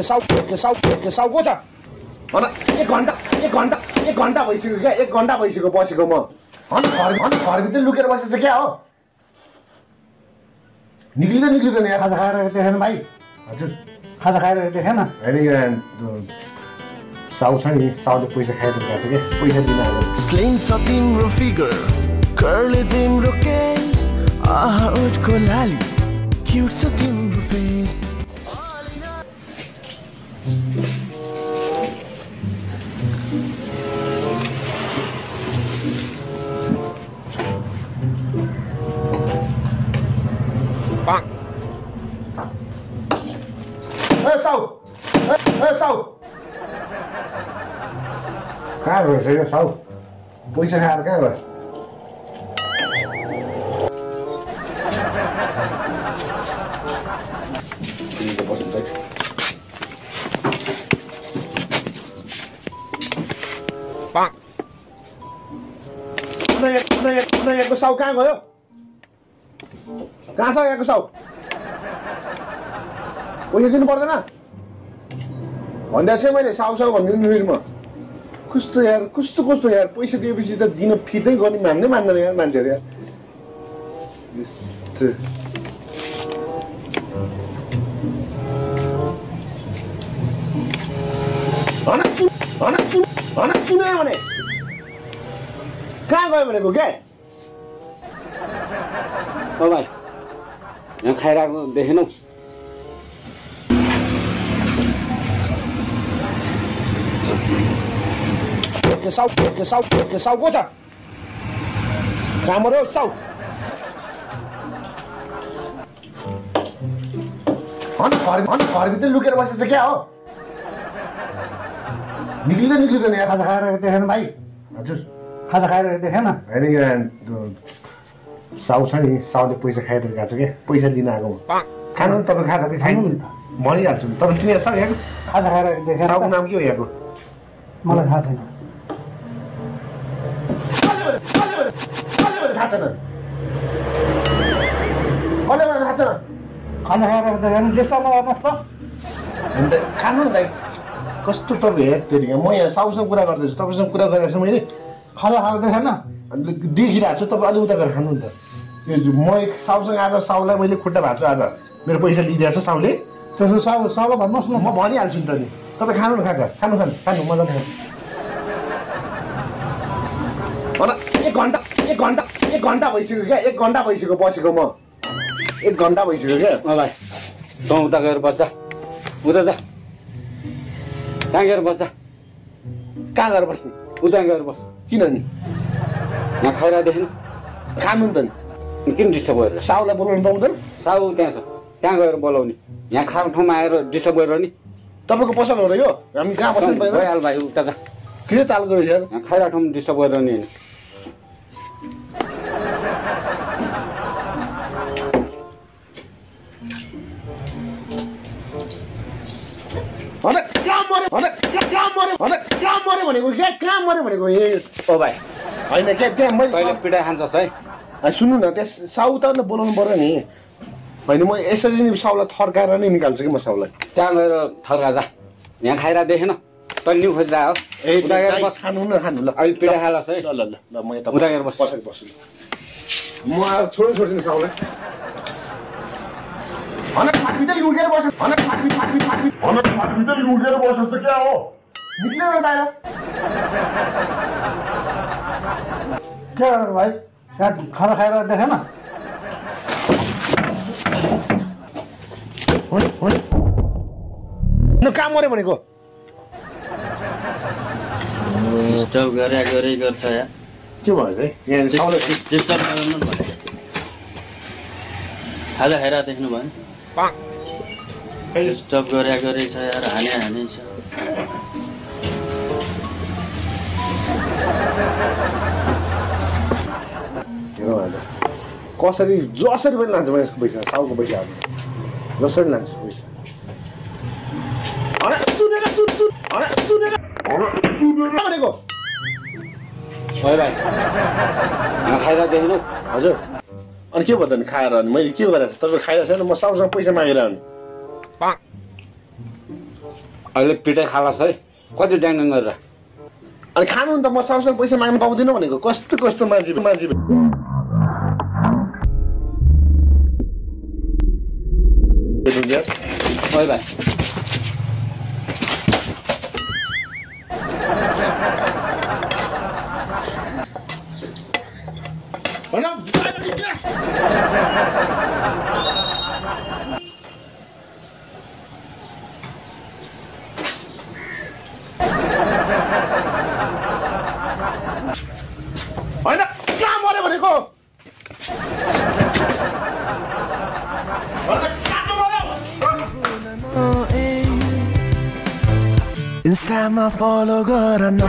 साउ को छ भन 1 घण्टा भइसक्यो क्या 1 घण्टा भइसक्यो बसेको म घरभित्र लुकेर बसेछ क्या हो निक्लिँदैन यहाँ खाजा खाएर देखेन भाइ हजुर खाजा खाएर देखेन होइन साउ छ नि साउले पैसा खाएर गएको छ क्या पैसा दिन आएको स्लिङ छ तिम्रो फिगर कर्ली तिम्रो केस आहा उठको लाली क्युट छ तिम्रो फेस साउ कहाँ गएछ यो साउ पैसा खाएर कहाँ गयो यहाँको साउ कहाँ गयो कहाँ छ यहाँको साउ पैसा दिनु पर्दैन भन्दा चाहिँ मैले साउ भनिदिनु फेरि म कस्तो यार पैसा दिएपछि त दिन फिर्दै गर्ने मान्दैन यार मान्छेहरू यार सुन्यो भने कहाँ गयो भनेको क्या ओ भाइ यहाँ खाइरहेको देखेनौ साउ को छ कामरो साउ घरभित्र लुकेर बसेछ क्या हो निक्लिँदैन यहाँ खाजा खाएर देखेन भाइ हजुर खाजा खाएर देखेन होइन साउ छ नि साउले पैसा खाएर गएको छ क्या पैसा दिन आएको खानु नि तपाईँ खाजा खानु नि भनिहाल्छु नि तपाईँ चिनेको छ यहाँको खाजा खाएर देखेन साउको नाम के हो यहाँको मलाई थाहा छैन खाना खाएर देखेन त्यस्तोमा गर्नुहोस् त खानु न दाइ कस्तो तपाईँ हेर्दै म यहाँ साउसँग कुरा गर्दैछु तपाईँसँग कुरा गरेको छु मैले खाजा खाएर देखेन देखिरहेको छु तपाईँ अलिक उता गरेर खानु नि त यो म साउसँग आज साउलाई मैले खुट्टा भएको छु आज मेरो पैसा लिइदिएको छ साउले त्यसो साउ भन्नुहोस् न म भनिहाल्छु नि त नि तपाईँ खानु न खानु मजाले खानु 1 घण्टा भइसक्यो क्या 1 घण्टा भइसक्यो बसेको म 1 घण्टा भइसक्यो क्या भाइ तँ उता गएर बस्छ उता जा कहाँ गएर बस्छ कहाँ गएर बस्ने उता गएर बस् किन नि यहाँ खाइरहेदेखि खानु नि त नि किन डिस्टर्ब गरेर साउलाई बोलाउनु पाउँदैन साउ त्यहाँ छ त्यहाँ गएर बोलाउने यहाँ खाएको ठाउँमा आएर डिस्टर्ब गरेर नि तपाईँको पसल हो र यो हामी कहाँ बस्नु पाइँदैन भइहाल भाइ उता जा किन ताल गयो यार यहाँ खाइरहेको ठाउँमा डिस्टर्ब गरेर नि कहाँ मर्यो भनेको क्या कहाँ मर्यो भनेको ए ओ भाइ होइन क्या त्यहाँ मैले पिटाइ खान्छस् है सुन्नु न त्यहाँ साउ त बोलाउनु पर्यो नि होइन म यसरी नै साउलाई थर्काएर नै निकाल्छु कि म साउलाई त्यहाँ गएर थर्का जा यहाँ खाइरहेको देखेन तैँले न्यु खोजिरहेको हो खानु ल अहिले पिटाइ खालस् है ल म यता उता गएर बस पछाडि बस्छु म छोडिदिनु साउलाई फाटभित्र लुकेर बसेछ क्या हो निक्लिँदैन बाहिर के गर्नु भाइ यहाँ खाना खाएर देखेन कहाँ मऱ्यो भनेको डिस्टर्ब गरे गर्छ या के भयो है यहाँ साउलाई डिस्टर्ब गर्नु भने खाजा खाइरहेको देख्नु भयो डिस्टर्ब गरे छ यार हाने छ कसरी जसरी पनि लान्छु म यसको पैसा साउको पैसा जसरी लान्छु पैसा भनेको खाइरहेको देख्नु हजुर अनि के भयो त नि खाएर अनि मैले के गरेको छु तपाईँ खाइरहेको छैन म साउसँग पैसा मागेर अनि अहिले पिटाइ खालास है कति ड्याङ गरेर अनि खानु नि त म साउसँग पैसा माग्नु पाउँदिनँ भनेको कस्तो कस्तो मान्छे ओइ भाइ होइन कहाँ मऱ्यो भनेको Instagram follow गर न